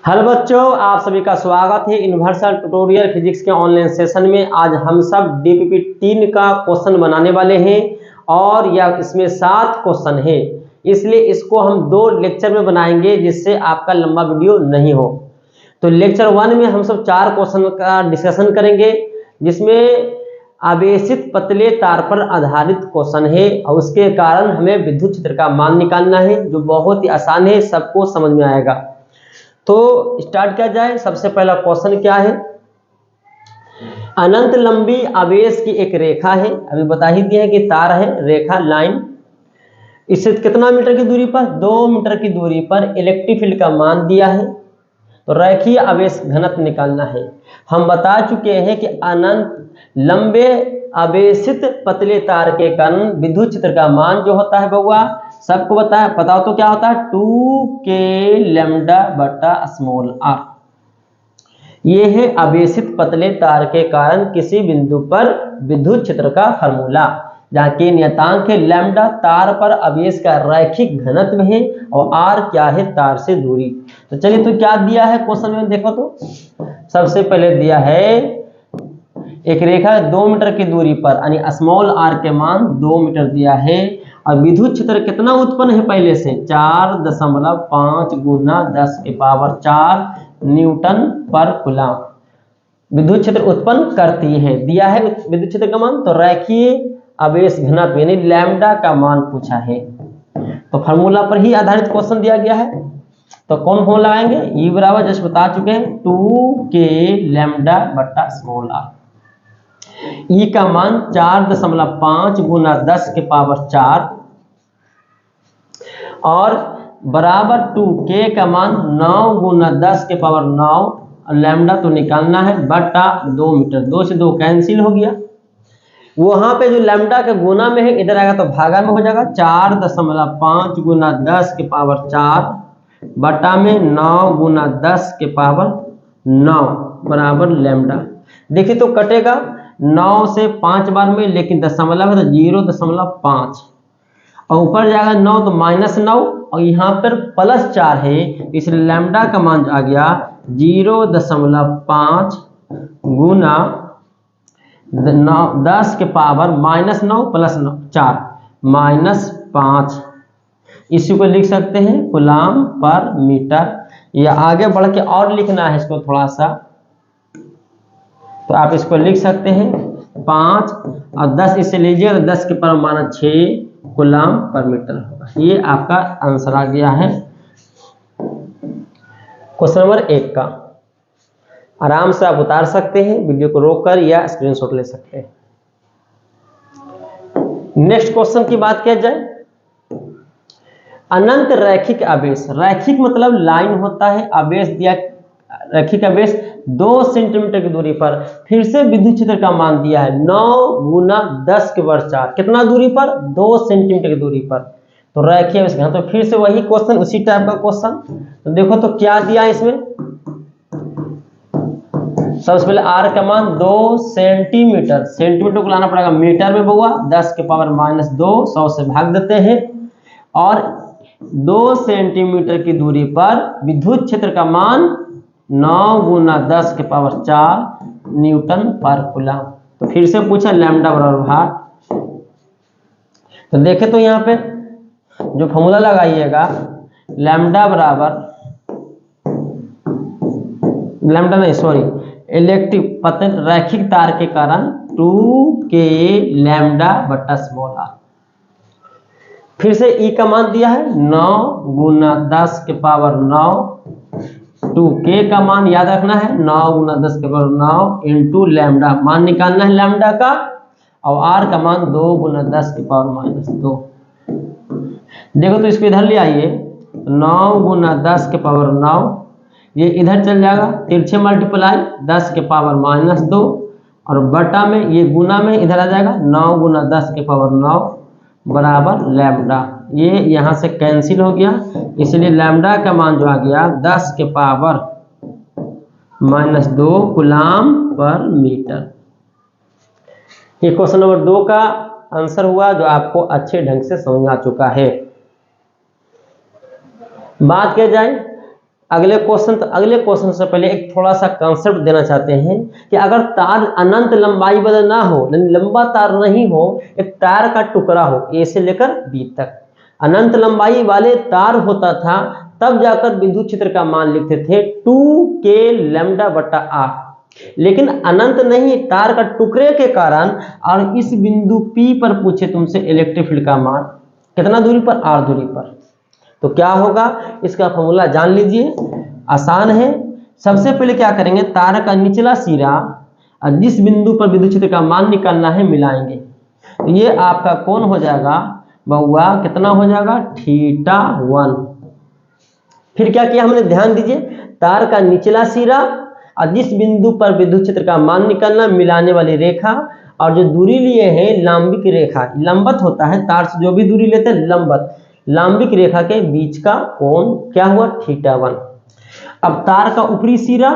Hello बच्चों, आप सभी का स्वागत है यूनिवर्सल ट्यूटोरियल फिजिक्स के ऑनलाइन सेशन में। आज हम सब डीपीपी 3 का क्वेश्चन बनाने वाले हैं और यह इसमें 7 क्वेश्चन है, इसलिए इसको हम 2 लेक्चर में बनाएंगे जिससे आपका लंबा वीडियो नहीं हो। तो लेक्चर 1 में हम सब 4 क्वेश्चन का डिस्कशन करेंगे, जिसमें आवेशित पतले तार पर आधारित क्वेश्चन है और उसके कारण हमें विद्युत क्षेत्र का मान निकालना है, जो बहुत ही आसान है, सबको समझ में आएगा। तो स्टार्ट किया जाए। सबसे पहला क्वेश्चन क्या है? अनंत लंबी आवेश की एक रेखा है, अभी बता ही दिया है कि तार है, रेखा लाइन। इससे कितना मीटर की दूरी पर? 2 मीटर की दूरी पर इलेक्ट्रिक फील्ड का मान दिया है, तो रेखीय आवेश घनत्व निकालना है। हम बता चुके हैं कि अनंत लंबे आवेशित पतले तार के कारण विद्युत क्षेत्र का मान जो होता है बउआ, सबको बताओ तो क्या होता है? 2k लैम्डा बटा स्मॉल r। ये है आवेशित पतले तार के कारण किसी बिंदु पर विद्युत क्षेत्र का फार्मूला, जहाँ के नियतांक है लैम्डा, तार पर आवेश का रैखिक घनत्व है, और r क्या है? तार से दूरी। तो चलिए, तो क्या दिया है क्वेश्चन में देखो तो। सबसे पहले दिया है एक रेखा 2 मीटर की दूरी पर, यानी स्मॉल r के मान 2 मीटर दिया है, और विद्युत क्षेत्र कितना उत्पन्न है पहले से? 4.5 गुना 10 के पावर 4 न्यूटन पर कूलम विद्युत क्षेत्र उत्पन्न करती है। दिया है विद्युत क्षेत्र का मान, तो रैखिक आवेश घनत्व यानी लैम्डा का मान पूछा है, तो फार्मूला पर ही आधारित क्वेश्चन दिया गया है। तो कौन फॉर्मूला लगाएंगे? ई बराबर जैसे बता चुके हैं 2k लैम्डा बटा स्मॉल r। ई का मान 4.5 गुना 10 के पावर 4 और बराबर 2k का मान 9 गुना 10 के पावर 9, लैम्डा तो निकालना है, बटा 2 मीटर। 2 से 2 कैंसिल हो गया। वहां पे जो लैम्डा के गुना में है, इधर आएगा तो भागा में हो जाएगा। 4.5 गुना 10 के पावर 4 बटा में 9 गुना 10 के पावर 9 बराबर लैम्डा। देखिए तो कटेगा 9 से 5 बार में, लेकिन दशमलव है तो 0.5, और ऊपर जाएगा 9 तो -9, और यहाँ पर +4 है, इसलिए लैम्डा का मान आ गया 0.5 गुना 10 के पावर -9 + 4 -5। इसी को लिख सकते हैं कूलम पर मीटर। या आगे बढ़ के और लिखना है इसको थोड़ा सा, तो आप इसको लिख सकते हैं 5 और 10 इससे लीजिए, 10 के पावर -6 कूलम पर मीटर होगा। ये आपका आंसर आ गया है क्वेश्चन नंबर 1 का। आराम से आप उतार सकते हैं, वीडियो को रोककर, या स्क्रीनशॉट ले सकते हैं। नेक्स्ट क्वेश्चन की बात किया जाए। अनंत रैखिक आवेश, रैखिक मतलब लाइन होता है, आवेश दिया रैखिक आवेश 2 सेंटीमीटर की दूरी पर, फिर से विद्युत क्षेत्र का मान दिया है 9 गुना 10 के पावर 4। कितना दूरी पर? 2 सेंटीमीटर की दूरी पर, तो रैखिक आवेश। तो फिर से वही क्वेश्चन, उसी टाइप का क्वेश्चन। तो देखो तो क्या दिया है इसमें। सबसे पहले r का मान 2 सेंटीमीटर, सेंटीमीटर को लाना पड़ेगा मीटर में बउआ, 10 के पावर -2, 100 से भाग देते हैं, और 2 सेंटीमीटर की दूरी पर विद्युत क्षेत्र का मान 9 गुना 10 के पावर 4 न्यूटन पर कूलम। तो फिर से पूछा लैम्डा बराबर भार। तो देखे तो यहाँ पे जो फॉर्मूला लगाइएगा, लैम्डा बराबर, लैम्डा नहीं सॉरी, इलेक्ट्रिक पतन रैखिक तार के कारण 2k लैम्डा बटा स्मॉल r। फिर से ई का मान दिया है 9 गुना 10 के पावर 9, 2k का मान याद रखना है 9 गुना 10 के पावर 9 इंटू लैम्डा, मान निकालना है लैम्डा का, और r का मान 2 गुना 10 के पावर -2। देखो तो इसको इधर ले आइए, 9 गुना 10 के पावर 9, ये इधर चल जाएगा, तिरछे मल्टीप्लाई 10 के पावर -2, और बटा में ये गुना में इधर आ जाएगा 9 गुना 10 के पावर 9 बराबर लैम्डा। ये यहाँ से कैंसिल हो गया, इसलिए लैम्डा का मान जो आ गया 10 के पावर -2 कूलम पर मीटर। ये क्वेश्चन नंबर 2 का आंसर हुआ, जो आपको अच्छे ढंग से समझ आ चुका है। बात किया जाए अगले क्वेश्चन से पहले एक थोड़ा सा कॉन्सेप्ट देना चाहते हैं कि अगर तार अनंत लंबाई वाला ना हो, लंबा तार नहीं हो, एक तार का टुकड़ा हो ए से लेकर बी तक, अनंत लंबाई वाले तार होता था, तब जाकर विद्युत क्षेत्र का मान लिखते थे 2k λ/r। लेकिन अनंत नहीं, तार का टुकड़े के कारण और इस बिंदु P पर पूछे तुमसे इलेक्ट्रिक फील्ड का मान कितना दूरी पर, r दूरी पर, तो क्या होगा, इसका फॉर्मूला जान लीजिए, आसान है। सबसे पहले क्या करेंगे, तार का निचला सिरा और जिस बिंदु पर विद्युत क्षेत्र का मान निकालना है मिलाएंगे, तो ये आपका कौन हो जाएगा बउआ, कितना हो जाएगा, θ1। फिर क्या किया हमने, ध्यान दीजिए, तार का निचला सिरा और जिस बिंदु पर विद्युत क्षेत्र का मान निकालना, मिलाने वाली रेखा, और जो दूरी लिए हैं लंबिक रेखा, लंबत होता है तार से जो भी दूरी लेते हैं लंबत, लंबिक रेखा के बीच का कोण क्या हुआ, θ1। अब तार का ऊपरी सिरा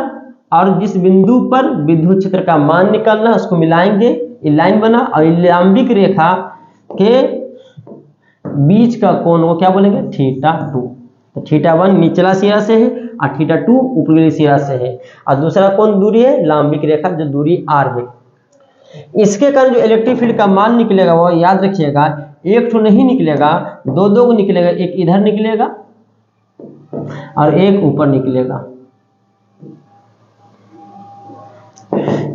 और जिस बिंदु पर विद्युत क्षेत्र का मान निकालना है उसको मिलाएंगे, ये लाइन बना, और लंबिक रेखा के बीच का कोण वो क्या बोलेंगे, θ2। तो θ1 निचला सिरा से है और θ2 ऊपरी सिरा से है, और दूसरा कौन दूरी है, लंबिक रेखा जो दूरी r है। इसके कारण जो इलेक्ट्रिक फील्ड का मान निकलेगा वो याद रखिएगा, एक तो नहीं निकलेगा, दो को निकलेगा, एक इधर निकलेगा और एक ऊपर निकलेगा।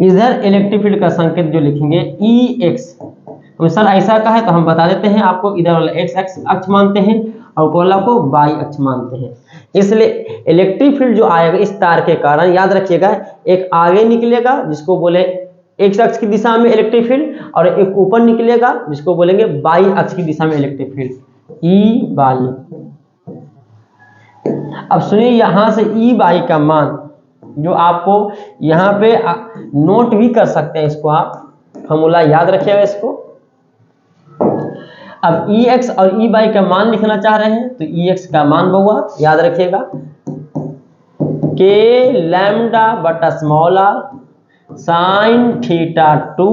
इधर इलेक्ट्रिक फील्ड का संकेत जो लिखेंगे EX, सर ऐसा का है तो हम बता देते हैं आपको, इधर वाला x अक्ष मानते हैं और ऊपर वाला को y अक्ष मानते हैं। इसलिए इलेक्ट्रिक फील्ड जो आएगा इस तार के कारण, याद रखिएगा, एक आगे निकलेगा जिसको बोले x अक्ष की दिशा में इलेक्ट्रिक फील्ड, और एक ऊपर निकलेगा जिसको बोलेंगे y अक्ष की दिशा में इलेक्ट्रिक फील्ड, EY। अब सुनिए, यहां से EY का मान जो आपको यहाँ पे नोट भी कर सकते हैं, इसको आप फॉर्मूला याद रखिएगा इसको। अब EX और EY का मान लिखना चाह रहे हैं तो EX का मान बउआ याद रखिएगा, k λ/r sin θ2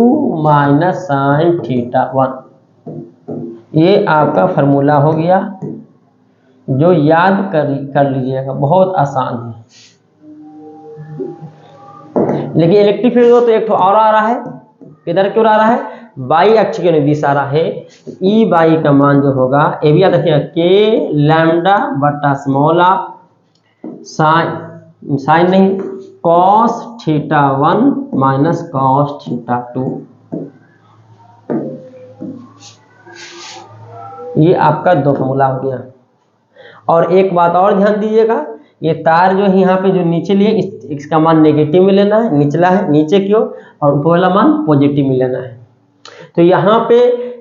minus sin θ1। ये आपका फॉर्मूला हो गया, जो याद कर लीजिएगा, बहुत आसान है। लेकिन इलेक्ट्रिक फील्ड तो एक तो और आ रहा है, इधर क्यों आ रहा है, y अक्ष के दिश आ रहा है, तो EY का मान जो होगा, ये भी याद रखिएगा, k λ/r साइन नहीं, cos θ1 माइनस cos θ2। ये आपका दो फॉर्मूला हो गया। और एक बात और ध्यान दीजिएगा, ये तार जो है यहाँ पे जो नीचे लिए, इसका मान नेगेटिव में लेना है, निचला है नीचे की ओर, और ऊपर वाला मान पॉजिटिव में लेना है। तो यहाँ पे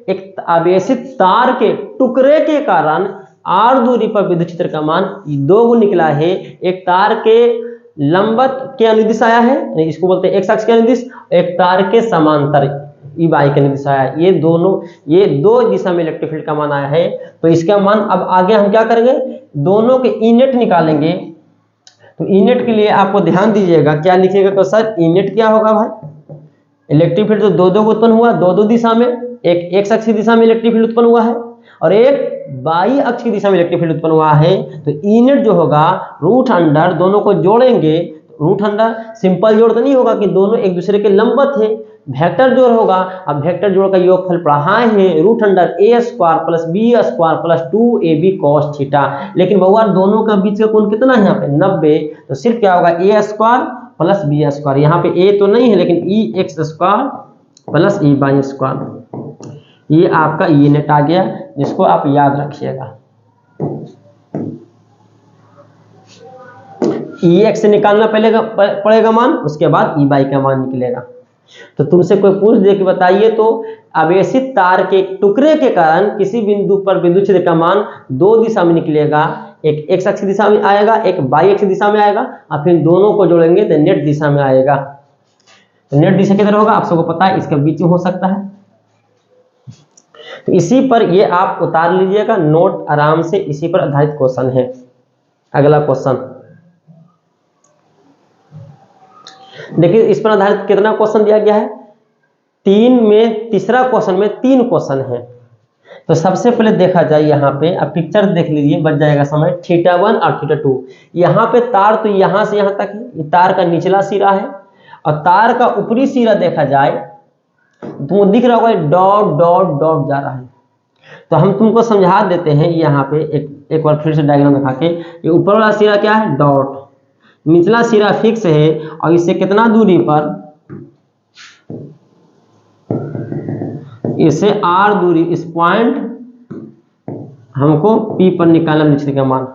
एक आवेशित तार के टुकड़े के कारण r दूरी पर विद्युत क्षेत्र का मान 2 निकला है। एक तार के लंबत के अनुदिश आया है, इसको बोलते हैं x अक्ष के अनुदिश, एक तार के समांतर EY के अनुदिश आया है। ये दो दिशा में इलेक्ट्रिक फील्ड का मान आया है। तो इसका मान अब आगे हम क्या करेंगे, दोनों के ई नेट निकालेंगे। तो ई नेट के लिए आपको ध्यान दीजिएगा, क्या लिखिएगा, तो सर ई नेट क्या होगा भाई, इलेक्ट्रिक फील्ड तो दो उत्पन्न हुआ, दो दिशा में, एक x अक्ष की दिशा में इलेक्ट्रिक फील्ड उत्पन्न हुआ है और एक y अक्ष की दिशा में इलेक्ट्रिक फील्ड उत्पन्न हुआ है। तो ई नेट जो होगा रूट अंडर, दोनों को जोड़ेंगे, रूट अंडर सिंपल जोड़ तो नहीं होगा कि दोनों एक दूसरे के लंबवत है, वेक्टर जोड़ होगा। अब वेक्टर जोड़ का योगफल पढ़ाए हैं, root under a² plus b² plus 2ab cos theta. लेकिन भगवान दोनों का बीच का कोण कितना है यहाँ पे 90, तो सिर्फ क्या होगा a² प्लस b²। यहाँ पे a तो नहीं है लेकिन ex² प्लस ey²। ये आपका ई नेट आ गया, जिसको आप याद रखिएगा। Ex से निकालना पड़ेगा मान, उसके बाद Ey का मान निकलेगा। तो तुमसे कोई पूछ दे कि बताइए तो आवेशित तार के टुकड़े के कारण किसी बिंदु पर विद्युत क्षेत्र का मान दो दिशा में निकलेगा, एक x अक्ष की दिशा में आएगा, एक y अक्ष की दिशा में आएगा, और फिर दोनों को जोड़ेंगे तो नेट दिशा में आएगा। तो नेट दिशा किधर होगा आप सबको पता है, इसके बीच में हो सकता है। तो इसी पर ये आप उतार लीजिएगा नोट आराम से, इसी पर आधारित क्वेश्चन है। अगला क्वेश्चन देखिए, इस पर आधारित कितना क्वेश्चन दिया गया है, 3 में तीसरा क्वेश्चन में 3 क्वेश्चन है। तो सबसे पहले देखा जाए यहाँ पे, अब पिक्चर देख लीजिए, बच जाएगा समय। θ1 और θ2, यहाँ पे तार तो यहाँ से यहाँ तक है, ये तार का निचला सिरा है, और तार का ऊपरी सिरा देखा जाए तो दिख रहा होगा डॉट डॉट डॉट जा रहा है। तो हम तुमको समझा देते हैं यहाँ पे एक बार फिर से डायग्राम दिखा के। ये ऊपर वाला सिरा क्या है, डॉट, निचला सिरा फिक्स है, और इससे कितना दूरी पर, इससे r दूरी, इस पॉइंट हमको P पर निकालना निचले का मान।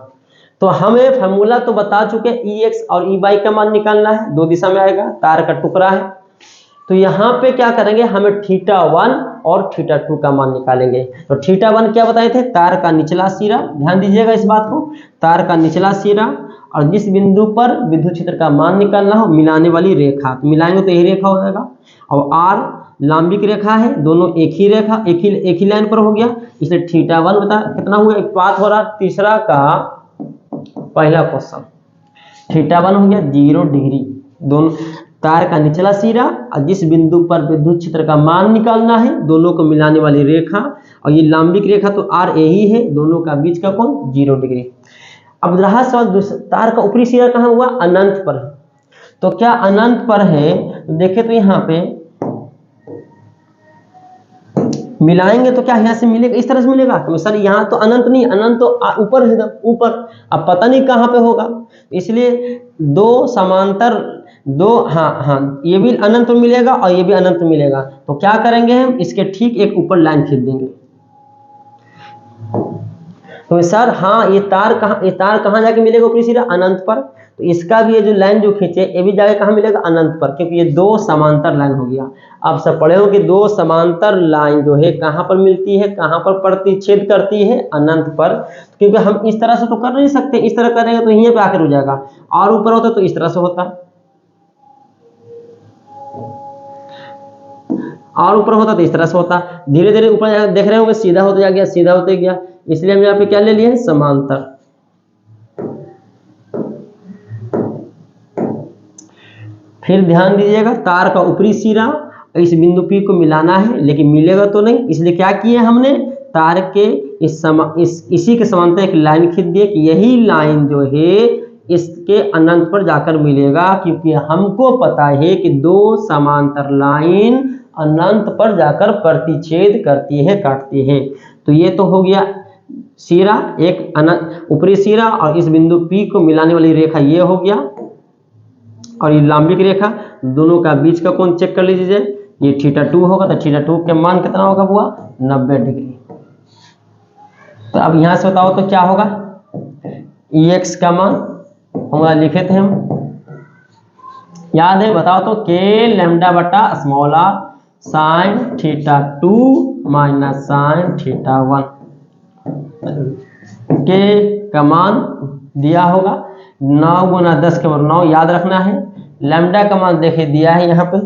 तो हमें फार्मूला तो बता चुके, Ex और Ey का मान निकालना है, दो दिशा में आएगा, तार का टुकड़ा है। तो यहाँ पे क्या करेंगे, हमें θ1 और θ2 का मान निकालेंगे। तो θ1 क्या बताए थे, तार का निचला सिरा, ध्यान दीजिएगा इस बात को, तार का निचला सिरा, और जिस बिंदु पर विद्युत क्षेत्र का मान निकालना हो, मिलाने वाली रेखा, तो मिलाएंगे तो यही रेखा हो जाएगा। और r लांबिक रेखा है, दोनों एक ही रेखा, एक ही लाइन पर हो गया, इसलिए θ1 बता कितना हुआ, एक पाथ हो रहा, तीसरा का पहला क्वेश्चन, θ1 हो गया 0 डिग्री। दोनों तार का निचला सिरा और जिस बिंदु पर विद्युत क्षेत्र का मान निकालना है, दोनों को मिलाने वाली रेखा, और ये लांबिक रेखा तो r यही है, दोनों का बीच का कोण 0 डिग्री। अब रहा सवाल, तार का ऊपरी सिरा कहाँ हुआ, अनंत पर है। तो क्या अनंत पर है, तो देखे तो यहाँ पे मिलाएंगे तो क्या यहाँ से मिलेगा, इस तरह से मिलेगा। तो सर यहाँ तो अनंत नहीं, अनंत तो ऊपर है, ऊपर, अब पता नहीं कहाँ पे होगा, इसलिए दो समांतर, दो, हाँ ये भी अनंत में मिलेगा और ये भी अनंत में मिलेगा। तो क्या करेंगे हम, इसके ठीक एक ऊपर लाइन खींच देंगे। तो सर हाँ, ये तार कहाँ जाके मिलेगा, ऊपरी सिरा अनंत पर। तो इसका भी ये जो लाइन जो खींचे, ये भी जाके कहाँ मिलेगा, अनंत पर, क्योंकि ये दो समांतर लाइन हो गया। आप सब पढ़े हो कि दो समांतर लाइन जो है कहाँ पर मिलती है, कहाँ पर प्रतिच्छेद करती है, अनंत पर। क्योंकि हम इस तरह से तो कर नहीं सकते, इस तरह करेंगे तो यहीं पे आकर हो जाएगा, और ऊपर होता तो इस तरह से होता, और ऊपर होता तो इस तरह से होता। धीरे धीरे ऊपर देख रहे होंगे सीधा होता जा गया, सीधा होते गया, इसलिए हम यहाँ पे क्या ले लिए, समांतर। फिर ध्यान दीजिएगा, तार का ऊपरी सिरा इस बिंदु P को मिलाना है, लेकिन मिलेगा तो नहीं, इसलिए क्या किए हमने, तार के इसी के समांतर एक लाइन खींच दिए कि यही लाइन जो है इसके अनंत पर जाकर मिलेगा, क्योंकि हमको पता है कि दो समांतर लाइन अनंत पर जाकर प्रतिच्छेद करती है, काटती है। तो ये तो हो गया सिरा, एक अनंत ऊपरी सिरा, और इस बिंदु P को मिलाने वाली रेखा ये हो गया, और ये लांबिक रेखा, दोनों का बीच का कोण चेक कर लीजिए, ये θ2 होगा, तो θ2 के मान कितना होगा, हुआ 90 डिग्री। तो अब यहां से बताओ तो क्या होगा, Ex का मान हमारा लिखे थे हम, याद है, बताओ तो, k लैम्डा बटा small r sine θ2 minus sine θ1, k का मान दिया होगा 9 गुना 10 के बराबर 9, याद रखना है। लैम्डा का मान देखिए दिया है यहाँ पे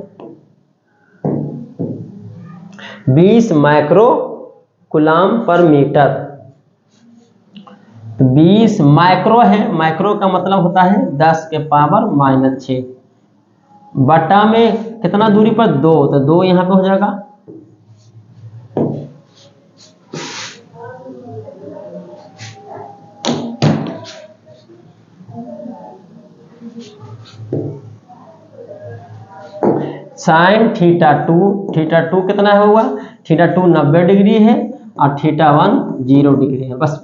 20 माइक्रो कूलम पर मीटर। तो 20 माइक्रो है, माइक्रो का मतलब होता है 10 के पावर माइनस 6, बटा में कितना दूरी पर 2, तो 2 यहाँ पे हो जाएगा। साइन θ2 कितना हुआ, θ2 90 डिग्री है और θ1 0 डिग्री है। बस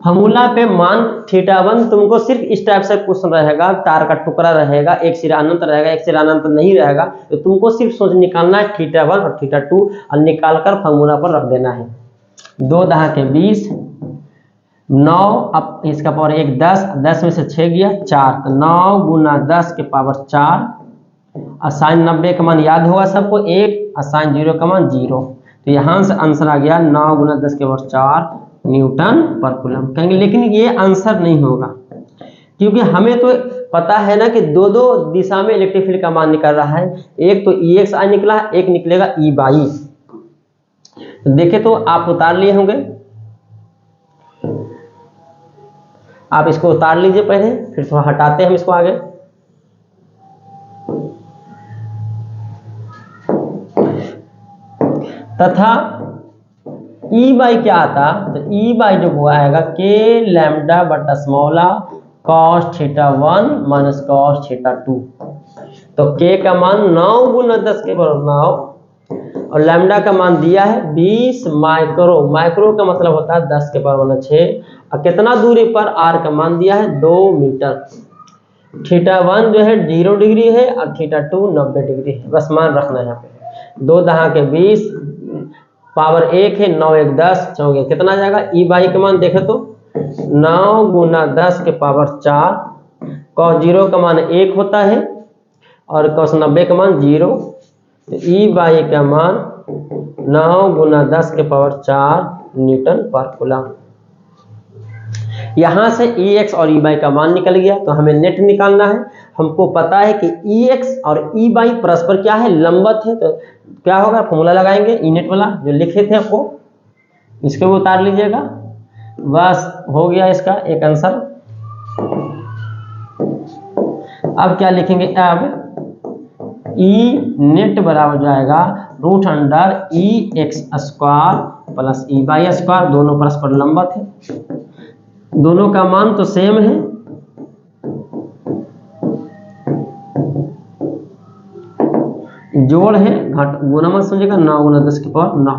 फॉर्मूला पे मान θ1 तुमको सिर्फ इस टाइप से क्वेश्चन रहेगा, तार का टुकड़ा रहेगा, एक सिरा अनंत रहेगा, एक सिरा अनंत नहीं रहेगा, तो तुमको सिर्फ सोच निकालना है θ1 और θ2, और निकाल कर फॉर्मूला पर रख देना है। 2 दहा के 20, 9, अब इसका पावर 1 10 में से 6 गया 4, तो 9 गुना 10 के पावर 4, और साइन 90 का मान याद होगा सबको 1, और साइन 0 का मान 0। तो यहाँ से आंसर आ गया 9 गुना 10 के पावर 4 न्यूटन पर कूलम कहेंगे। लेकिन ये आंसर नहीं होगा, क्योंकि हमें तो पता है ना कि दो दिशा में इलेक्ट्रिक फील्ड का मान निकल रहा है, एक तो EXI निकला, एक निकलेगा EY। तो देखे तो आप उतार लिए होंगे, आप इसको उतार लीजिए पहले, फिर थोड़ा हटाते हैं हम इसको आगे। तथा ई बाई क्या आता, तो ई बाई जो वो आएगा के लैम्डा बटा small R cos theta 1 minus cos theta 2। तो के का मान 9 गुना 10 के बराबर 9 और लैम्डा का मान दिया है 20 माइक्रो। माइक्रो का मतलब होता है 10 के पावर 6 और कितना दूरी पर आर का मान दिया है 2 मीटर। थीटा 1 जो है 0 डिग्री है और थीटा 2 90 डिग्री है, बस मान रखना है यहाँ पे। 2 दहा के 20 पावर 1 है 9 1 10 चौके कितना आ जाएगा। ई बाई का मान देखे तो 9 गुना 10 के पावर 4 cos 0 का मान 1 होता है और cos 90 का मान 0। तो ई बाई का मान 9 गुना 10 के पावर 4 न्यूटन पर कूलम। यहाँ से ई एक्स और ई बाई का मान निकल गया। तो हमें नेट निकालना है। हमको पता है कि ई एक्स और ई बाई परस्पर क्या है, लंबवत है। तो क्या होगा, फॉर्मूला लगाएंगे ई नेट वाला जो लिखे थे आपको, इसके भी उतार लीजिएगा। बस हो गया इसका एक आंसर। अब क्या लिखेंगे, अब ई नेट बराबर जाएगा root under E x square plus E y square. दोनों परस्पर लंबवत है, दोनों का मान तो सेम है। जोड़ है, घट गुना मत समझेगा, 9 गुना 10 के पावर 9।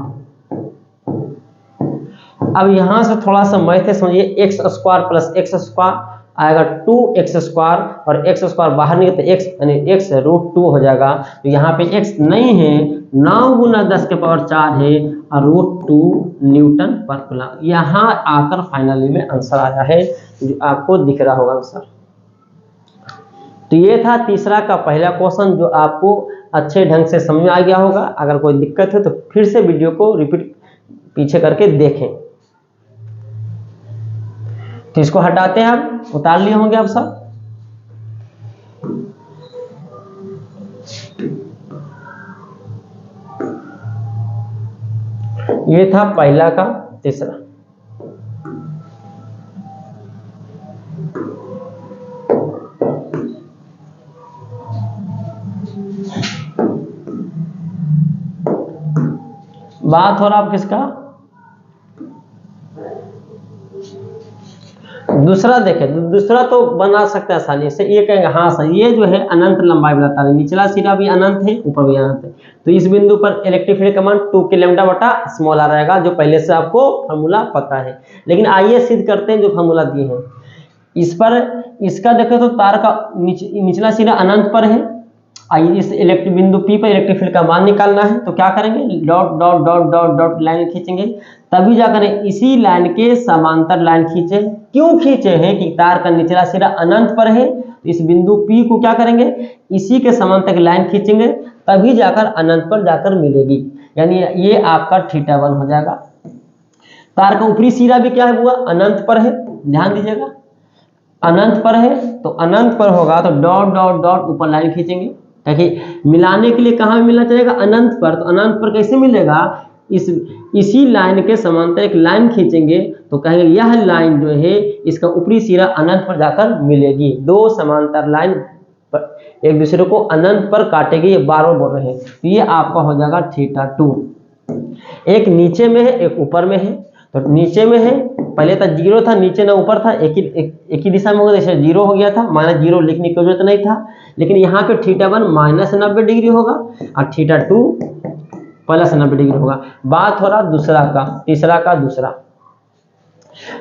अब यहां से थोड़ा सा मैथ समझिए। X square plus x square आएगा 2x स्क्वायर और x स्क्वायर बाहर निकले तो x यानी x रूट 2 हो जाएगा। तो यहाँ पे x नहीं है, 9 गुना 10 के पावर 4 है और रूट 2 न्यूटन पर कूलम। यहाँ आकर फाइनली में आंसर आया है जो आपको दिख रहा होगा आंसर। तो ये था तीसरा का पहला क्वेश्चन जो आपको अच्छे ढंग से समझ में आ गया होगा। अगर कोई दिक्कत है तो फिर से वीडियो को रिपीट पीछे करके देखें। तो इसको हटाते हैं, हम उतार लिए होंगे आप सब। ये था पहला का तीसरा। बात हो रहा आप किसका, दूसरा देखें। दूसरा तो बना सकते हैं आसानी से। ये कहेंगे हाँ सर ये जो है अनंत लंबाई बताता है, निचला सिरा भी अनंत है ऊपर भी अनंत है। तो इस बिंदु पर इलेक्ट्रिक फील्ड का मान 2 के लैम्डा बटा स्मॉल आर रहेगा, जो पहले से आपको फार्मूला पता है। लेकिन आइए सिद्ध करते हैं जो फार्मूला दिए हैं इस पर। इसका देखें तो तार का निचला सिरा अनंत पर है। आइए इस इलेक्ट्रिक बिंदु P पर इलेक्ट्रिक फील्ड का मान निकालना है। तो क्या करेंगे, dot dot dot dot dot line खींचेंगे, तभी जाकर इसी लाइन के समांतर लाइन खींचे। क्यों खींचे हैं कि तार का निचला सिरा अनंत पर है। तो इस बिंदु P को क्या करेंगे, इसी के समांतर लाइन खींचेंगे, तभी जाकर अनंत पर जाकर मिलेगी। यानी ये आपका थीटा 1 हो जाएगा। तार का ऊपरी सिरा भी क्या है, हुआ अनंत पर है। ध्यान दीजिएगा, अनंत पर है तो अनंत पर होगा तो डॉट डॉट डॉट ऊपर लाइन खींचेंगे, ताकि मिलाने के लिए कहाँ मिलना चाहिएगा, अनंत पर। तो अनंत पर कैसे मिलेगा, इसी लाइन के समांतर एक लाइन खींचेंगे तो कहेंगे यह लाइन जो है इसका ऊपरी सिरा अनंत पर जाकर मिलेगी। दो समांतर लाइन पर एक दूसरे को अनंत पर काटेगी, ये बार बार बोल रहे हैं। तो ये आपका हो जाएगा थीटा 2। एक नीचे में है एक ऊपर में है। तो नीचे में है, पहले तक 0 था, नीचे ना ऊपर था, एक ही दिशा में होगा, जैसे 0 हो गया था, -0 लिखने की जरूरत नहीं था। लेकिन यहाँ पे थीटा 1 -90 डिग्री होगा और थीटा 2 +90 डिग्री होगा। बात हो रहा दूसरा का, तीसरा का दूसरा।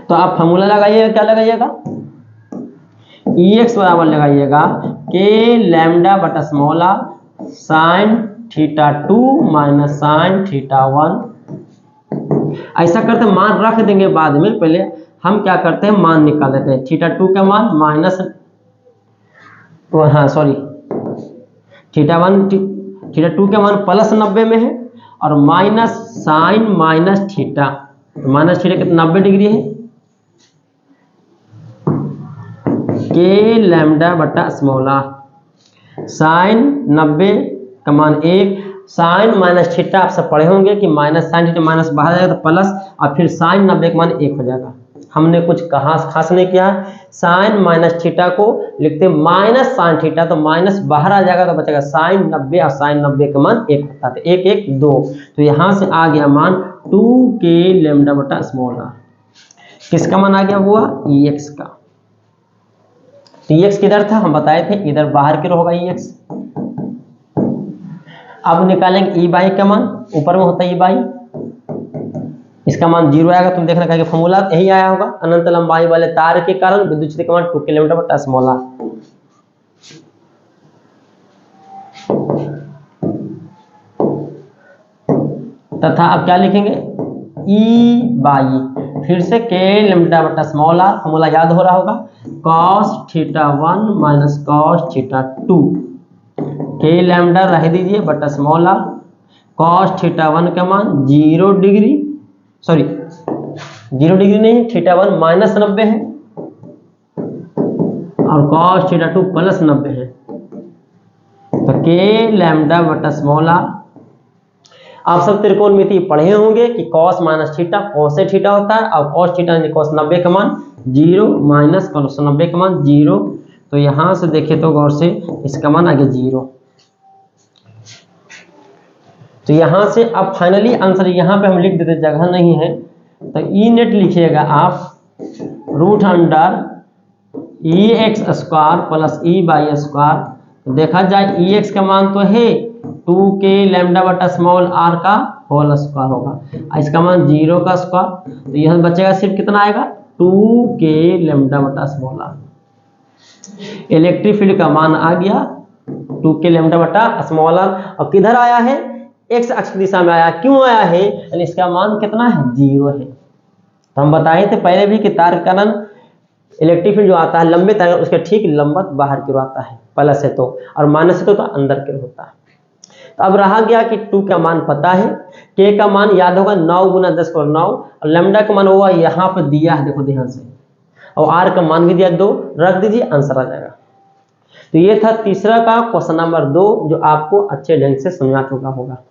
तो आप फॉर्मूला लगाइएगा, क्या लगाइएगा, Ex बराबर लगाइएगा के लैम्डा बटा small r sine theta 2 minus sine theta 1। ऐसा करते मान रख देंगे बाद में, पहले हम क्या करते हैं मान निकाल लेते हैं। थीटा 2 का मान थीटा 2 का मान +90 में है और minus sine minus theta, minus theta कितना 90 डिग्री है, के लैम्डा बटा स्मॉल r साइन 90 का मान 1, साइन माइनस थीटा आप सब पढ़े होंगे कि माइनस साइन थीटा माइनस बाहर जाएगा तो प्लस, और फिर साइन 90 का मान 1 हो जाएगा। हमने कुछ खास नहीं किया। साइन माइनस थीटा को लिखते माइनस साइन थीटा, तो माइनस बाहर आ जाएगा तो बचेगा साइन 90 और साइन 90 का मान 1 होता है, 1 1 2। तो यहाँ से आ गया मान 2k लैम्डा बटा स्मॉल आर। किसका मान आ गया हुआ? Ex का। तो Ex किधर था? हम बताए थे इधर बाहर की ओर होगा Ex। अब निकालेंगे ई बाई का मान, ऊपर में होता है ई बाई, इसका मान 0 आएगा। तुम देखना कहेंगे फॉर्मूला यही आया होगा, अनंत लंबाई वाले तार के कारण विद्युत क्षेत्र का मान 2 किलोमीटर बटा स्मॉल आर। तथा अब क्या लिखेंगे? ई बाई, फिर से के लैम्डा बटा स्मॉल आर, फॉर्मूला याद हो रहा होगा, cos theta 1 minus cos theta 2, के लैम्डा रह दीजिए बटा स्मॉल आर। कॉस थीटा 1 का मान 0 डिग्री, सॉरी 0 डिग्री नहीं, थीटा 1 माइनस 90 है और कॉस थीटा 2 प्लस 90 है। तो के लैम्डा बटा स्मॉल आर। आप सब त्रिकोणमिति पढ़े होंगे कि कॉस माइनस थीटा कॉस से थीटा होता है, और कॉस थीटा यानी कॉस 90 का मान 0 माइनस कॉस 90 का मान 0। तो यहां से देखें तो गौर से इसका मान आ गया 0। तो यहां से अब फाइनली आंसर यहाँ पे हम लिख देते, जगह नहीं है तो ई नेट लिखिएगा आप root under E x square plus E y square. तो देखा जाए ई एक्स का मान तो है 2k लैम्डा बटा स्मॉल आर का होल स्क्वायर होगा, इसका मान 0 का स्क्वायर। तो यह बचेगा सिर्फ कितना आएगा? 2k लैम्डा बटा स्मॉल आर। इलेक्ट्रिक फील्ड का मान आ गया 2k लैम्डा बटा स्मॉल आर। और किधर आया है? एक्स अक्ष की दिशा में आया। क्यों आया है? यानी इसका मान कितना है? 0 है। तो हम बताए थे पहले भी कि तार का कारण इलेक्ट्रिक फील्ड जो आता है लंबे तार उसके ठीक लंबवत बाहर की ओर आता है, प्लस है तो, और माइनस है तो अंदर की ओर होता है। तो अब रहा गया कि 2 का मान पता है, k का मान याद होगा 9 गुना 10 और 9, और लैम्डा का मान हुआ यहाँ पर दिया है, देखो ध्यान से, और r का मान भी दिया 2, रख दीजिए आंसर आ जाएगा। तो ये था तीसरा का क्वेश्चन नंबर 2, जो आपको अच्छे ढंग से समझा चुका होगा,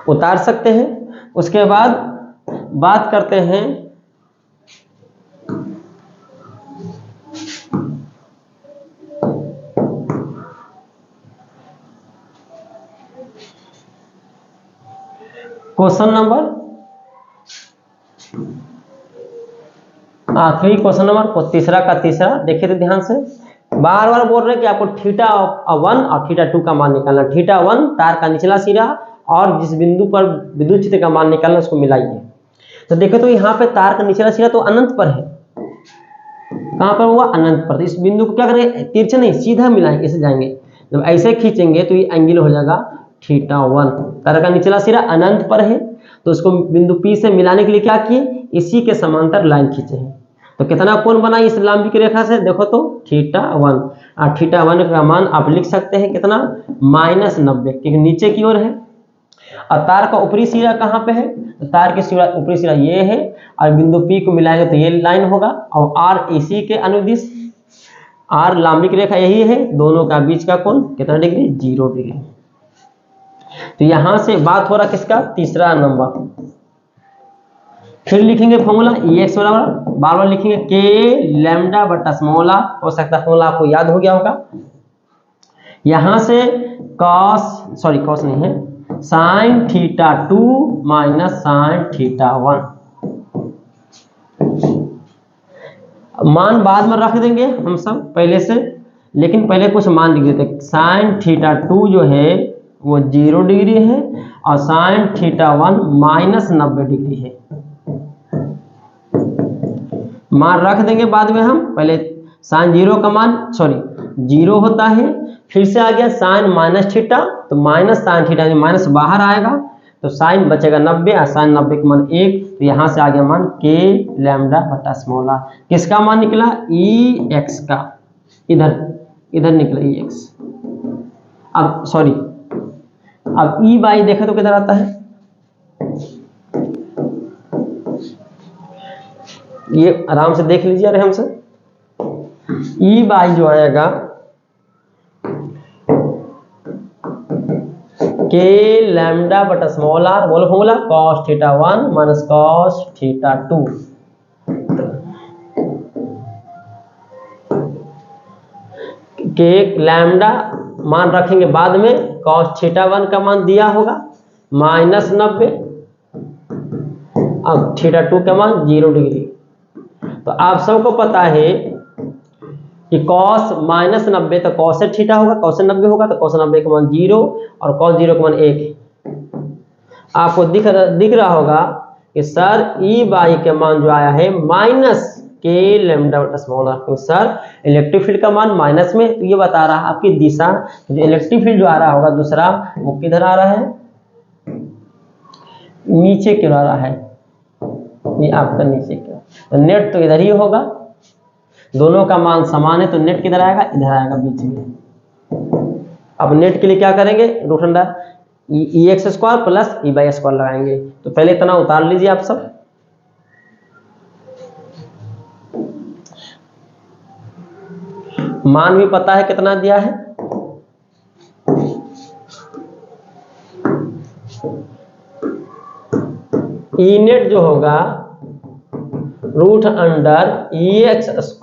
उतार सकते हैं। उसके बाद बात करते हैं क्वेश्चन नंबर आखिरी क्वेश्चन नंबर तीसरा का तीसरा। देखिए तो ध्यान से, बार बार बोल रहे हैं कि आपको थीटा 1 और थीटा 2 का मान निकालना। थीटा 1 तार का निचला सिरा और जिस बिंदु पर विद्युत क्षेत्र का मान निकालना उसको मिलाइए। तो देखो तो यहाँ पे तार का निचला सिरा तो अनंत पर है, कहाँ पर हुआ? अनंत पर। तो इस बिंदु को क्या करेंगे? तिरछा नहीं, सीधा मिलाएंगे, ऐसे जाएंगे। जब ऐसे खींचेंगे तो ये एंगल हो जाएगा थीटा 1। तार का निचला सिरा अनंत पर है, तो उसको बिंदु P से मिलाने के लिए क्या किए? इसी के समांतर लाइन खींचे हैं। तो कितना कोण बना इस लंबी की रेखा से? देखो तो थीटा 1, और थीटा 1 का मान आप लिख सकते हैं कितना? -90, क्योंकि नीचे की ओर है। और तार का ऊपरी सिरा कहाँ पे है? तो तार के सिरा ऊपरी सिरा ये है, और बिंदु P को मिलाएंगे तो ये लाइन होगा, और R इसी के अनुदिश, R लंबी की रेखा यही है, दोनों का बीच का कोण कितना डिग्री? 0 डिग्री। तो यहां से बात हो रहा किसका? तीसरा नंबर। फिर लिखेंगे फॉर्मूला Ex बराबर, बार बार लिखेंगे k लैम्डा बटा स्मॉल आर। हो सकता है फॉर्मूला आपको याद हो गया होगा। यहां से कॉस नहीं है, sine theta 2 minus sine theta 1। मान बाद में रख देंगे हम सब पहले से, लेकिन पहले कुछ मान लिख देते। साइन थीटा 2 जो है वो 0 डिग्री है, और साइन थीटा 1 -90 डिग्री है। मान रख देंगे बाद में हम, पहले साइन 0 का मान 0 होता है, फिर से आ गया साइन माइनस थीटा, तो माइनस साइन थीटा माइनस बाहर आएगा, तो साइन बचेगा 90 और साइन 90 का मान 1। तो यहां से आ गया मान k लैम्डा बटा स्मॉल आर। किसका मान निकला? Ex का। इधर निकला Ex। अब ई बाई देखे तो किधर आता है? ये आराम से देख लीजिए आराम से। ई बाई जो आएगा k लैम्डा बटा स्मॉल आर, बोलो formula cos theta 1 minus cos theta 2। के लैम्डा मान रखेंगे बाद में, cos θ1 का मान दिया होगा -90, अब θ2 का मान 0 डिग्री। तो आप सबको पता है कि cos -90 तो cos θ होगा, cos 90 होगा तो cos 90 का मान 0 और cos 0 का मान 1। आपको दिख रहा होगा कि सर E/y के मान जो आया है माइनस के लैम्डा बटा स्मॉल आर, क्योंकि सर इलेक्ट्रिक फील्ड का मान माइनस में, तो ये बता रहा है आपकी दिशा, जो इलेक्ट्रिक फील्ड जो आ रहा होगा दूसरा वो किधर आ रहा है, नीचे की ओर आ रहा है, ये आपका नीचे की ओर। तो नेट तो इधर ही होगा, दोनों का मान समान है तो नेट किधर आएगा, इधर आएगा बीच में। अब नेट के लिए क्या करेंगे, root under EX² plus E/² लगाएंगे। तो पहले इतना उतार लीजिए आप सब, मान भी पता है कितना दिया है, ई नेट जो होगा root under EX²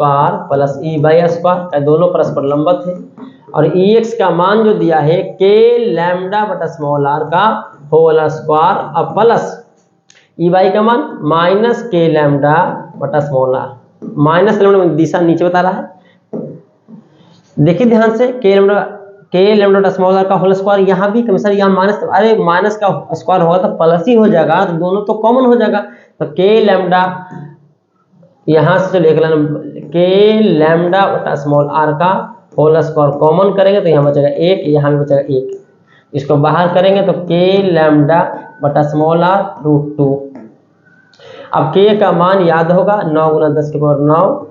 plus E/², दोनों परस्पर लंबत है, और EX का मान जो दिया है के लैम्डा बटा स्मॉल r का होल स्क्वायर और प्लस E/y का मान माइनस के लैम्डा बटा स्मॉल r, माइनस लैम्डा में दिशा नीचे बता रहा है। देखिए ध्यान से, के लैम्डा बटा स्मॉल r का होल स्क्वायर, यहाँ भी कम सर यहाँ माइनस, अरे माइनस का स्क्वायर होगा तो प्लस ही हो जाएगा, तो दोनों तो कॉमन हो जाएगा। तो के लैम्डा यहाँ से लिख लेना, के लैम्डा बटा स्मॉल r का होल स्क्वायर कॉमन करेंगे तो यहाँ बचेगा 1, यहाँ भी बचेगा 1, इसको बाहर करेंगे तो के लैम्डा बटा स्मॉल r रूट 2। अब के का मान याद होगा 9 × 10⁹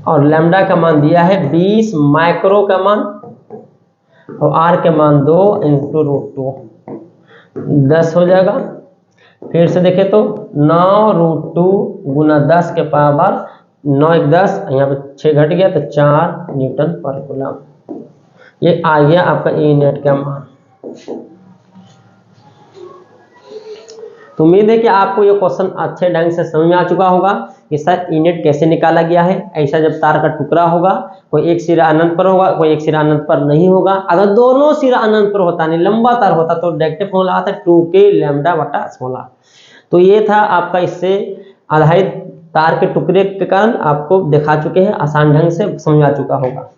और लैम्डा का मान दिया है 20 माइक्रो का मान, और r के मान 2 × रूट 2 10 हो जाएगा। फिर से देखें तो 9 रूट 2 गुना 10 के पावर 9 1 10, यहाँ पे 6 घट गया तो 4 न्यूटन पर कूलम। ये आ गया आपका ई नेट का मान। तो उम्मीद है कि आपको ये क्वेश्चन अच्छे ढंग से समझ में आ चुका होगा कि सर ई नेट कैसे निकाला गया है। ऐसा जब तार का टुकड़ा होगा, कोई एक सिरा अनंत पर होगा, कोई एक सिरा अनंत पर नहीं होगा। अगर दोनों सिरा अनंत पर होता, नहीं लंबा तार होता, तो डायरेक्ट फॉर्मूला आता है 2k लैम्डा बटा स्मॉल r। तो ये था आपका, इससे आधारित तार के टुकड़े के कारण आपको दिखा चुके हैं, आसान ढंग से समझ आ चुका होगा।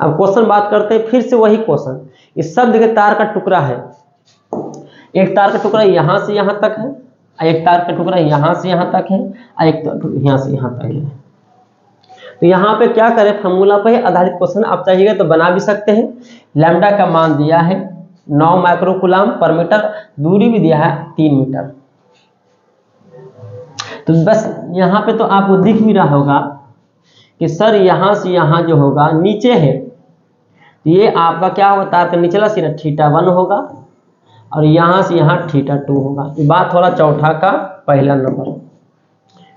अब क्वेश्चन बात करते हैं, फिर से वही क्वेश्चन। इस सब देखिए तार का टुकड़ा है, एक तार का टुकड़ा यहां से यहां तक है, एक तार का टुकड़ा यहां से यहां तक है, और एक यहां से यहां तक है। तो यहाँ पे क्या करें, फॉर्मूला पे आधारित क्वेश्चन आप चाहिएगा तो बना भी सकते हैं। लैम्डा का मान दिया है 9 माइक्रो कूलम पर मीटर, दूरी भी दिया है 3 मीटर। तो बस यहाँ पे तो आपको दिख भी रहा होगा कि सर यहाँ से यहाँ जो होगा नीचे है, ये आपका क्या होगा, तार का निचला सिरा θ1 होगा, और यहाँ से यहाँ θ2 होगा। ये बात हो रहा चौथा का पहला नंबर।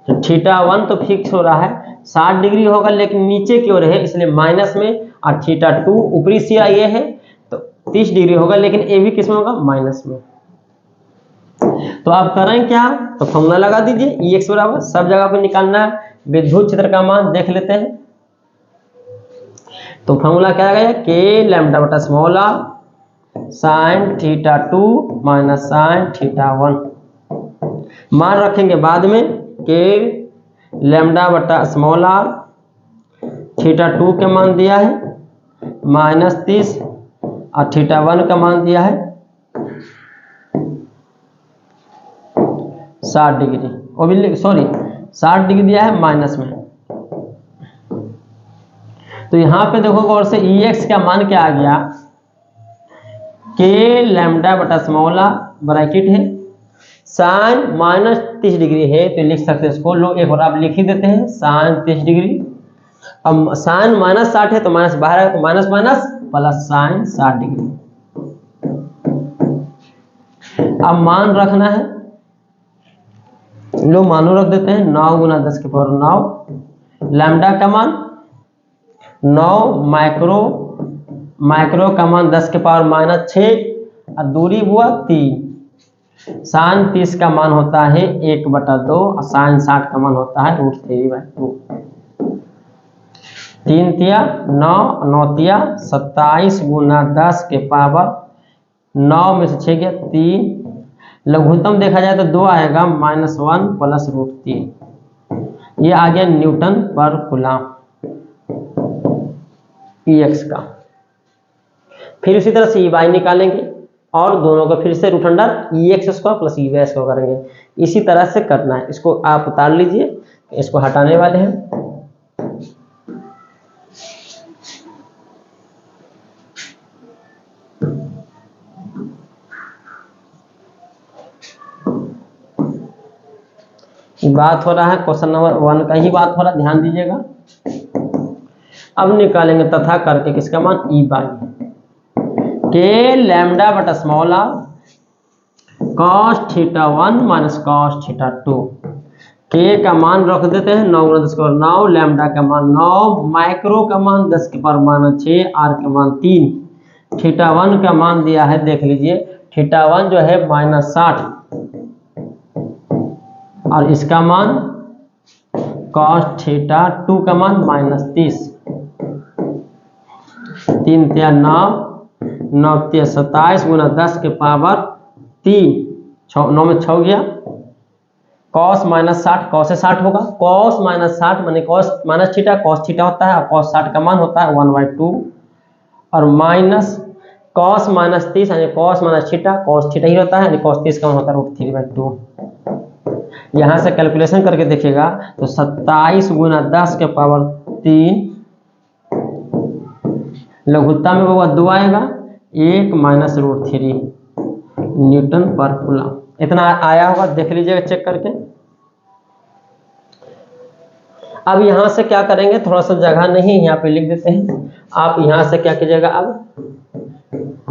तो θ1 तो फिक्स हो रहा है 60 डिग्री होगा, लेकिन नीचे की ओर है इसलिए माइनस में, और θ2 ऊपरी सिरा ये है तो 30 डिग्री होगा, लेकिन ये भी किस में होगा, माइनस में। तो आप करें क्या, तो फॉर्मूला लगा दीजिए, Ex बराबर सब जगह पे निकालना है, विद्युत क्षेत्र का मान देख लेते हैं। तो फॉर्मूला क्या आ गया, के लैम्डा बटा small r sine θ2 minus sine θ1। मान रखेंगे बाद में, के लैम्डा बटा स्मॉल r θ2 का मान दिया है -30, और θ1 का मान दिया है 60 डिग्री, वो भी सॉरी 60 डिग्री दिया है माइनस में। तो यहाँ पे देखो गौर से, Ex का मान क्या आ गया, के लैम्डा बटा स्मॉल r ब्रैकेट है, साइन -30 डिग्री है तो लिख सकते हैं इसको, लोग एक बार आप लिख ही देते हैं साइन 30 डिग्री। अब साइन -60 है तो माइनस बाहर है, तो minus minus plus sign 60 degree. अब मान रखना है, लोग मानो रख देते हैं 9 × 10⁹ लैम्डा का मान 9 माइक्रो का मान 10⁻⁻6, और दूरी हुआ 3, साइन 30 का मान होता है 1/2 और साइन 60 का मान होता है √3/2। 3 तिया 9, 9 तिया 27 गुना 10 के पावर 9 में से 6 गया 3। लघुत्तम देखा जाए तो 2 आएगा -1 प्लस √3। ये आ गया न्यूटन पर कूलम EX का। फिर उसी तरह से EY निकालेंगे और दोनों को फिर से √EX² प्लस EY² करेंगे। इसी तरह से करना है। इसको आप उतार लीजिए, इसको हटाने वाले हैं। बात हो रहा है क्वेश्चन नंबर 1 का ही बात हो रहा है, ध्यान दीजिएगा। अब निकालेंगे तथा करके किसका मान EY के λ/r cos θ1 माइनस cos θ2। के का मान रख देते हैं 9 × 10⁻9, लैम्डा का मान 9, माइक्रो का मान 10⁻6, r का मान 3, θ1 का मान दिया है, देख लीजिए θ1 जो है -60 और इसका मान cos θ2 का मान -30। 3 तिया 9, 9 तिया 27 गुना 10 के पावर 3, 9 में 6 गया। cos -60 cos से 60 होगा, cos -60 माने cos -θ cos θ होता है और cos 60 का मान होता है 1/2 और माइनस cos -30 यानी cos -θ ही होता है, यानी cos 30 का मान होता है √3/2। यहाँ से कैलकुलेशन करके देखिएगा तो 27 गुना 10 के पावर 3, लघुत्तम में वो 2 आएगा, 1 माइनस √3 न्यूटन पर कूलम। इतना आया होगा, देख लीजिएगा चेक करके। अब यहाँ से क्या करेंगे, थोड़ा सा जगह नहीं यहाँ पे लिख देते हैं। आप यहाँ से क्या कीजिएगा, अब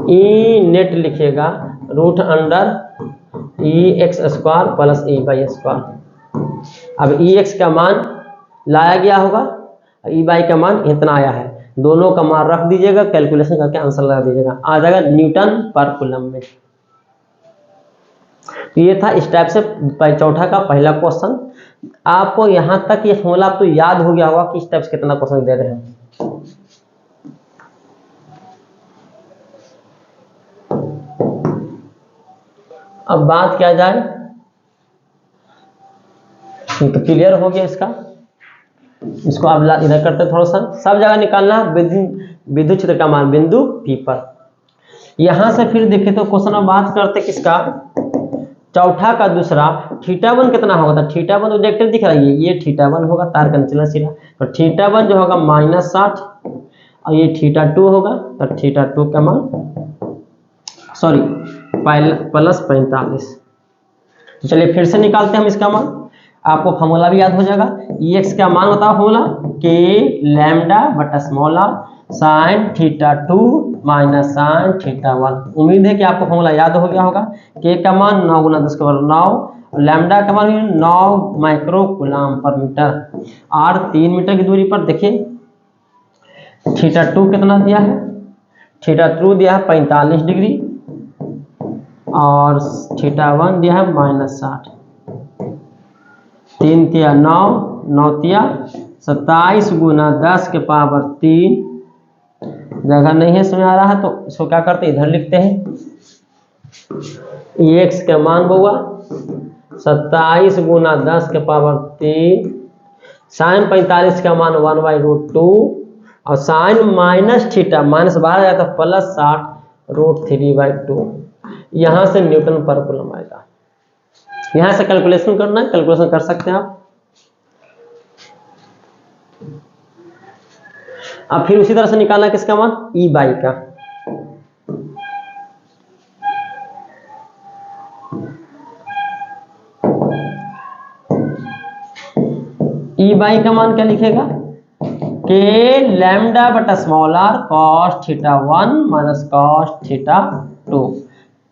ई नेट लिखिएगा √EX² प्लस EY²। अब EX का मान लाया गया होगा, EY का मान इतना आया है, दोनों का मान रख दीजिएगा, कैलकुलेशन करके आंसर लगा दीजिएगा, आ जाएगा न्यूटन पर कूलम में। ये था इस टाइप से चौथा का पहला क्वेश्चन। आपको यहाँ तक ये फॉर्मूला तो याद हो गया होगा कि इस टाइप से कितना क्वेश्चन दे रहे हैं। अब बात क्या जाए, तो क्लियर हो गया इसका। इसको आप इधर करते थोड़ा सा, सब जगह निकालना विद्युत क्षेत्र का मान बिंदु P पर। यहां से फिर देखें तो क्वेश्चन में बात करते किसका, चौथा का दूसरा। θ1 कितना होगा, तो θ1 तो डायरेक्ट दिख रहा है, ये θ1 होगा, तार का चला सीधा, तो θ1 जो होगा -60 और ये θ2 होगा, तो θ2 का मान सॉरी प्लस 45। चलिए फिर से निकालते हैं हम इसका मान, आपको फॉर्मूला भी याद हो जाएगा। EX का मान होता है फॉर्मूला के λ/r sin θ2 माइनस sin θ1। उम्मीद है कि आपको फॉर्मूला याद हो गया होगा। के का मान 9 × 10⁻9, लैम्डा का मान 9 माइक्रो कूलम पर मीटर, r 3 मीटर की दूरी पर। देखिए θ2 कितना दिया है, θ2 दिया है 45 डिग्री और θ1 दिया है -60। 3 तिया 9, 9 तिया 27 गुना 10 के पावर 3। जगह नहीं है समझ आ रहा है तो इसको क्या करते हैं, इधर लिखते हैं। EX का मान होगा 27 गुना 10 के पावर 3, साइन 45 का मान 1/2 और साइन -θ माइनस बाहर आया तो +60 √3/2। यहाँ से न्यूटन पर कूलम आएगा। यहाँ से कैलकुलेशन करना है, कैलकुलेशन कर सकते हैं आप। अब फिर उसी तरह से निकालना किसका मान, EY का। EY का मान क्या लिखेगा, के λ/r cos θ1 माइनस cos θ2।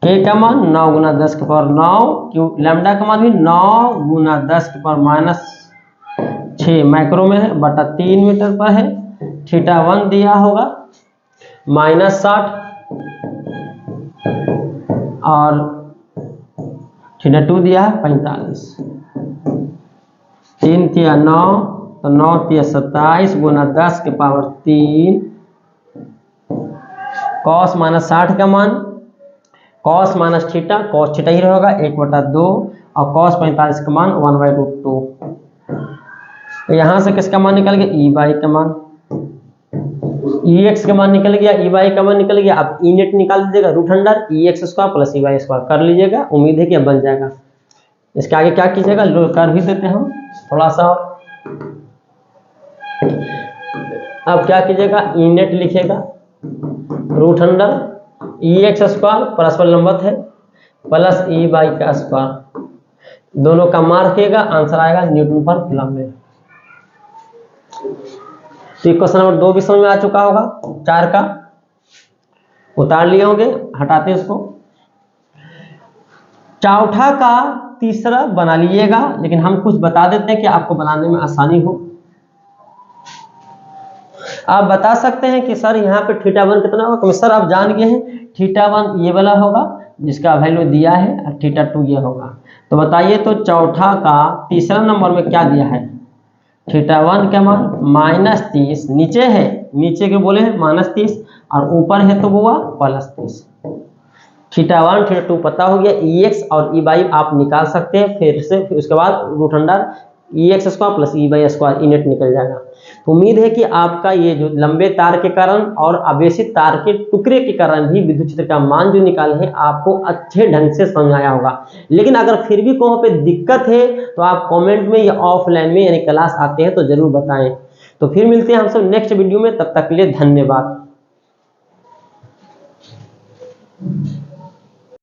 के का मान 9 गुना 10 के पावर 9, क्यों लैम्डा का मान भी 9 गुना 10 के पावर -6 माइक्रो में है, बटा 3 मीटर पर है। θ1 दिया होगा -60 और थीटा 2 दिया है 45, 3 तिया 9, तो 9 तिया 27 गुना 10 के पावर 3 कॉस माइनस 60 का मान, cos minus theta, cos theta ही रहेगा 1/2 और कॉस 45 का मान 1/√2। तो यहाँ से किसका मान निकल गया, ई बाई का मान, ई एक्स का मान निकल गया, ई वाई का मान निकल गया। अब ई नेट निकाल दीजिएगा, root under E x square plus E Y square कर लीजिएगा। उम्मीद है कि अब बन जाएगा। इसके आगे क्या कीजिएगा, कर भी देते हैं हम थोड़ा सा और। अब क्या कीजिएगा, ई नेट लिखिएगा root under E x square परस्पर लंबवत है प्लस ई वाई का स्क्वायर, दोनों का मान रखिएगा, आंसर आएगा न्यूटन पर कूलम में। तो क्वेश्चन नंबर 2 भी समझ में आ चुका होगा, 4 का उतार लिए होंगे, हटाते हैं इसको। चौथा का तीसरा बना लीजिएगा, लेकिन हम कुछ बता देते हैं कि आपको बनाने में आसानी हो। आप बता सकते हैं कि सर यहाँ पे थीटा 1 कितना होगा, सर आप जान गए हैं थीटा 1 ये वाला होगा जिसका वैल्यू दिया है और थीटा 2 ये होगा। तो बताइए, तो चौथा का तीसरा नंबर में क्या दिया है, थीटा 1 का मान -30, नीचे है, नीचे के बोले हैं -30 और ऊपर है तो वो +30। थीटा 1 थीटा 2 पता हो गया, ई एक्स और ई वाई आप निकाल सकते हैं फिर उसके बाद root under E x square plus E Y square E net निकल जाएगा। तो उम्मीद है कि आपका ये जो लंबे तार के कारण और आवेशित तार के टुकड़े के कारण भी विद्युत क्षेत्र का मान जो निकाले है आपको अच्छे ढंग से समझ आया होगा। लेकिन अगर फिर भी कहीं पे दिक्कत है तो आप कमेंट में या ऑफलाइन में यानी क्लास आते हैं तो जरूर बताएं। तो फिर मिलते हैं हम सब नेक्स्ट वीडियो में, तब तक के लिए धन्यवाद।